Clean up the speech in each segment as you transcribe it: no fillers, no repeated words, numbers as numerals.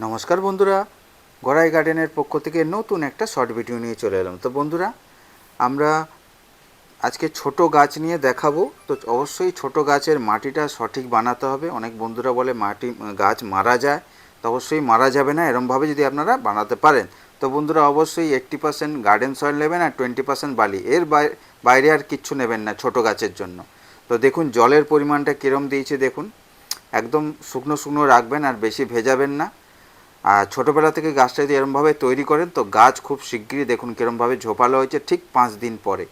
নমস্কার বন্ধুরা, গড়াই গার্ডেনের পক্ষ থেকে নতুন একটা শর্ট ভিডিও নিয়ে চলে এলাম। তো বন্ধুরা, আমরা আজকে ছোট গাছ নিয়ে দেখাবো। তো অবশ্যই ছোট গাছের মাটিটা সঠিক বানাতে হবে। অনেক বন্ধুরা বলে গাছ মারা যায়, তো অবশ্যই মারা যাবে না এরমভাবে যদি আপনারা বানাতে পারেন। তো বন্ধুরা, অবশ্যই 80% গার্ডেন সয়েল নেবেন আর 20% বালি। এর বাইরে আর কিচ্ছু নেবেন না ছোট গাছের জন্য। তো দেখুন জলের পরিমাণটা কীরম দিয়েছে, দেখুন একদম শুকনো শুকনো রাখবেন আর বেশি ভেজাবেন না। আর ছোটোবেলা থেকে গাছটা যদি এরমভাবে তৈরি করেন তো গাছ খুব শিগগিরই দেখুন কীরমভাবে ঝোপালো হয়েছে ঠিক 5 দিন পরে।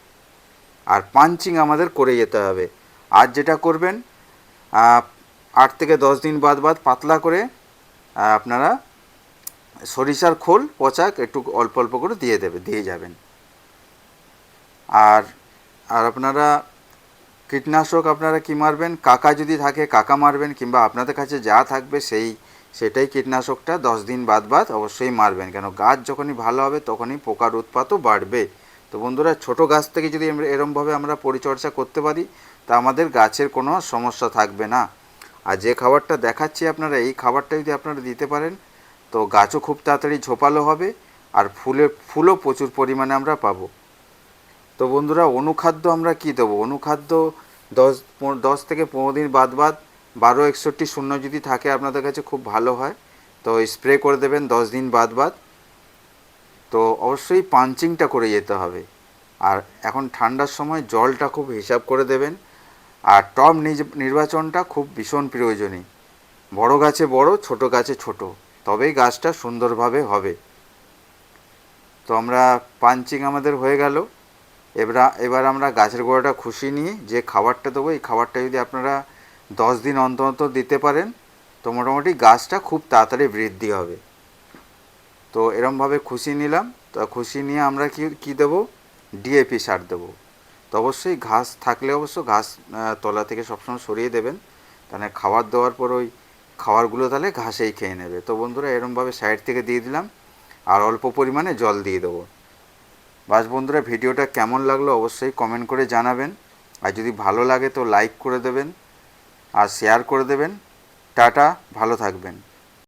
আর পাঞ্চিং আমাদের করে যেতে হবে। আর যেটা করবেন, 8 থেকে 10 দিন বাদ পাতলা করে আপনারা সরিষার খোল পচা একটু অল্প অল্প করে দিয়ে যাবেন। আর আর আপনারা কীটনাশক আপনারা কী মারবেন, কাকা যদি থাকে কাকা মারবেন, কিংবা আপনাদের কাছে যা থাকবে সেটাই কীটনাশকটা 10 দিন বাদ অবশ্যই মারবেন। কেন গাছ যখনই ভালো হবে তখনই পোকার উৎপাতও বাড়বে। তো বন্ধুরা, ছোট গাছ থেকে যদি এরমভাবে আমরা পরিচর্যা করতে পারি তা আমাদের গাছের কোনো সমস্যা থাকবে না। আর যে খাবারটা দেখাচ্ছি আপনারা, এই খাবারটা যদি আপনারা দিতে পারেন তো গাছও খুব তাড়াতাড়ি ঝোপালো হবে আর ফুলও প্রচুর পরিমাণে আমরা পাবো। তো বন্ধুরা, অনুখাদ্য আমরা কী দেবো? অনুখাদ্য 10 থেকে 15 দিন বাদ 1261 যদি থাকে আপনাদের কাছে খুব ভালো হয়, তো স্প্রে করে দেবেন 10 দিন বাদ। তো অবশ্যই পাঞ্চিংটা করে যেতে হবে। আর এখন ঠান্ডার সময় জলটা খুব হিসাব করে দেবেন। আর টব নির্বাচনটা খুব ভীষণ প্রয়োজনীয়। বড় গাছে বড়, ছোট গাছে ছোট, তবেই গাছটা সুন্দরভাবে হবে। তো আমরা পাঞ্চিং আমাদের হয়ে গেল। এবার আমরা গাছের গোড়াটা খুশি নিয়ে যে খাবারটা দেবো, এই খাবারটা যদি আপনারা 10 দিন অন্তর দিতে পারেন তো মোটামুটি গাছটা খুব তাড়াতাড়ি বৃদ্ধি হবে। তো এরমভাবে খুশি নিলাম। তো খুশি নিয়ে আমরা কি দেবো, ডিএপি সার দেবো। তো অবশ্যই ঘাস থাকলে ঘাস তলা থেকে সবসময় সরিয়ে দেবেন, তাহলে খাবার দেওয়ার পর ওই খাবারগুলো তাহলে ঘাসেই খেয়ে নেবে। তো বন্ধুরা, এরমভাবে সাইড থেকে দিয়ে দিলাম আর অল্প পরিমাণে জল দিয়ে দেবো। বাস বন্ধুরা, ভিডিওটা কেমন লাগলো অবশ্যই কমেন্ট করে জানাবেন। আর যদি ভালো লাগে তো লাইক করে দেবেন আর শেয়ার করে দেবেন। টাটা, ভালো থাকবেন।